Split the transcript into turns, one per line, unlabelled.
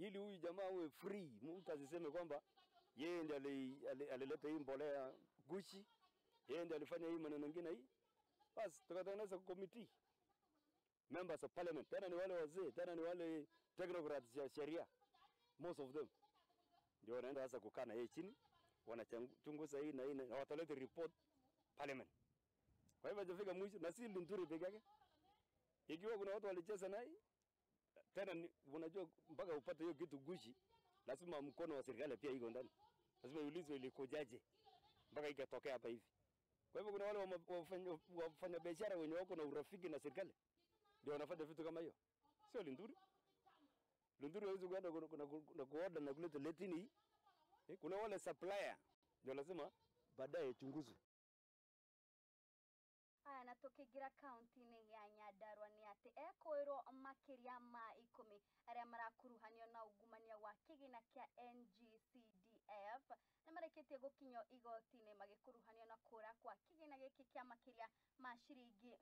ili huyu jamaa awe free, mtu asiseme kwamba yeye ndiye alileta hii mbolea gushi, yeye ndiye alifanya hii maneno mengine hii. Basi tukatengeneza committee, members of parliament, tena ni wale wazee, tena ni wale technocrats ya sheria, most of them ndio wanaenda sasa kukaa na yeye chini, wanachunguza hii na hii na wataleta report parliament. Kwa hivyo hajafika mwisho, na si Linturi peke yake. Ikiwa kuna watu walicheza naye, tena unajua mpaka upate hiyo kitu gushi, lazima mkono wa serikali pia iko ndani. Lazima iulizwe ilikujaje mpaka ikatokea hapa hivi. Kwa hivyo kuna wale wafanya biashara wenye wako na urafiki na serikali ndio wanafanya vitu kama hiyo. Sio Linturi. Linturi hawezi kwenda kuna kuoda na kuleta letini. Kuna wale supplier ndio lazima baadaye chunguzwe.
Aya na tukigira county-ini ya Nyandarua ni ati ekoirwo makiria ma 10 aria marakuruhanio na ungumania wa kigina kia NGCDF na mareketie gukinyo igoti-ini magikuruhanio na kura kwa kigina giki kia makiria ma ciringi